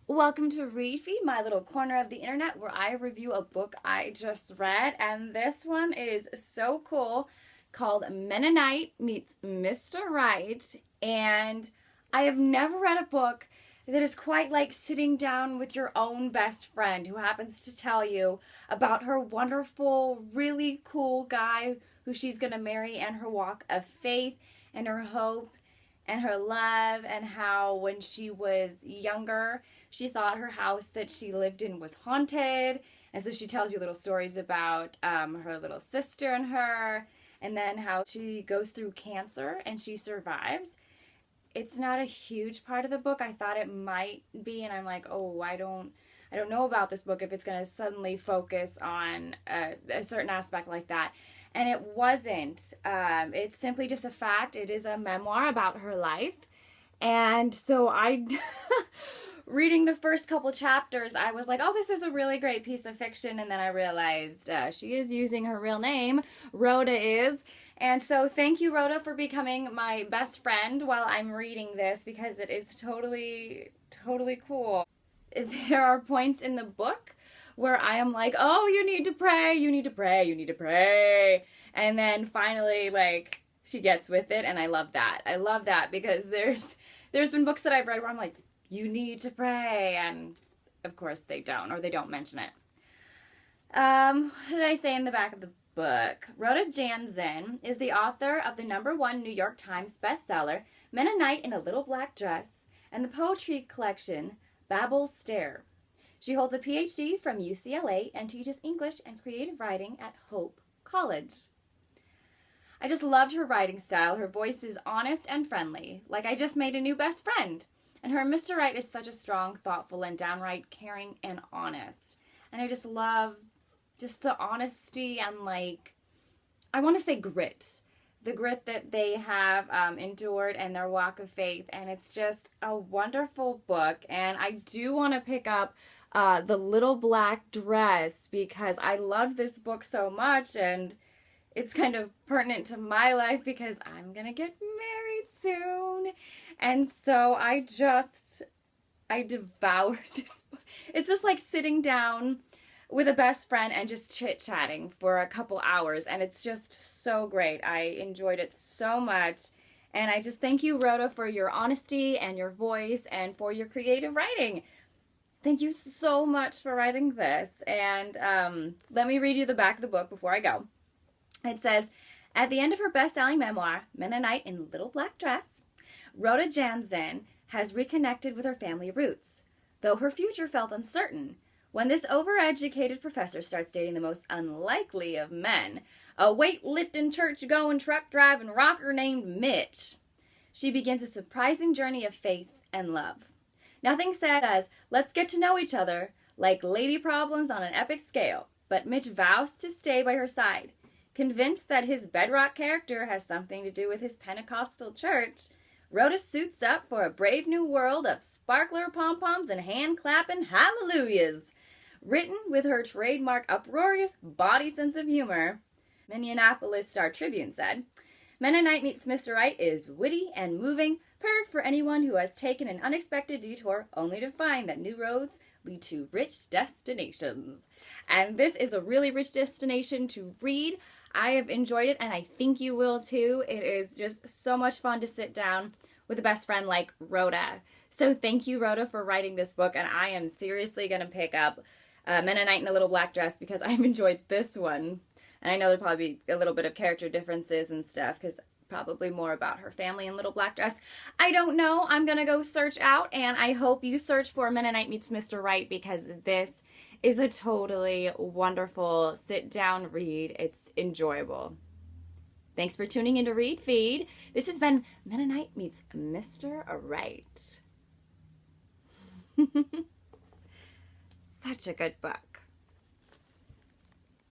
Welcome to Read Feed, my little corner of the internet where I review a book I just read, and this one is so cool, called Mennonite Meets Mr. Right. And I have never read a book that is quite like sitting down with your own best friend who happens to tell you about her wonderful, really cool guy who she's going to marry, and her walk of faith and her hope and her love, and how when she was younger she thought her house that she lived in was haunted. And so she tells you little stories about her little sister and her, and then how she goes through cancer and she survives. It's not a huge part of the book. I thought it might be, and I'm like, oh, I don't know about this book if it's going to suddenly focus on a certain aspect like that. And it wasn't. It's simply just a fact. It is a memoir about her life. And so reading the first couple chapters, I was like, oh, this is a really great piece of fiction. And then I realized she is using her real name. Rhoda is. And so thank you, Rhoda, for becoming my best friend while I'm reading this, because it is totally, totally cool. There are points in the book where I am like, oh, you need to pray, you need to pray, you need to pray. And then finally, like, she gets with it, and I love that. I love that because there's been books that I've read where I'm like, you need to pray, and of course they don't, or they don't mention it. What did I say in the back of the book? Rhoda Janzen is the author of the #1 New York Times bestseller, Mennonite in a Little Black Dress, and the poetry collection, Babel's Stair. She holds a PhD from UCLA and teaches English and creative writing at Hope College. I just loved her writing style. Her voice is honest and friendly, like I just made a new best friend. And her Mr. Right is such a strong, thoughtful, and downright caring and honest. And I just love just the honesty and, like, I want to say grit. The grit that they have endured and their walk of faith. And it's just a wonderful book. And I do want to pick up The Little Black Dress because I love this book so much, and it's kind of pertinent to my life because I'm going to get married soon. And so I devoured this book. It's just like sitting down with a best friend and just chit-chatting for a couple hours, and it's just so great. I enjoyed it so much, and I just thank you, Rhoda, for your honesty and your voice and for your creative writing. Thank you so much for writing this. And let me read you the back of the book before I go. It says, at the end of her best-selling memoir, Mennonite in a Little Black Dress, Rhoda Janzen has reconnected with her family roots, though her future felt uncertain when this overeducated professor starts dating the most unlikely of men, a weight-lifting, church-going, truck-driving rocker named Mitch. She begins a surprising journey of faith and love. Nothing says, let's get to know each other, like lady problems on an epic scale, but Mitch vows to stay by her side. Convinced that his bedrock character has something to do with his Pentecostal church, Rhoda suits up for a brave new world of sparkler pom-poms and hand-clapping hallelujahs. Written with her trademark uproarious body sense of humor, Minneapolis Star-Tribune said, Mennonite Meets Mr. Right is witty and moving, perfect for anyone who has taken an unexpected detour only to find that new roads lead to rich destinations. And this is a really rich destination to read. I have enjoyed it, and I think you will too. It is just so much fun to sit down with a best friend like Rhoda. So thank you, Rhoda, for writing this book, and I am seriously going to pick up Mennonite in a Little Black Dress because I've enjoyed this one. And I know there'll probably be a little bit of character differences and stuff because probably more about her family in Little Black Dress. I don't know. I'm going to go search out, and I hope you search for Mennonite Meets Mr. Right because this is a totally wonderful sit-down read. It's enjoyable. Thanks for tuning in to Read Feed. This has been Mennonite Meets Mr. Right. Such a good book.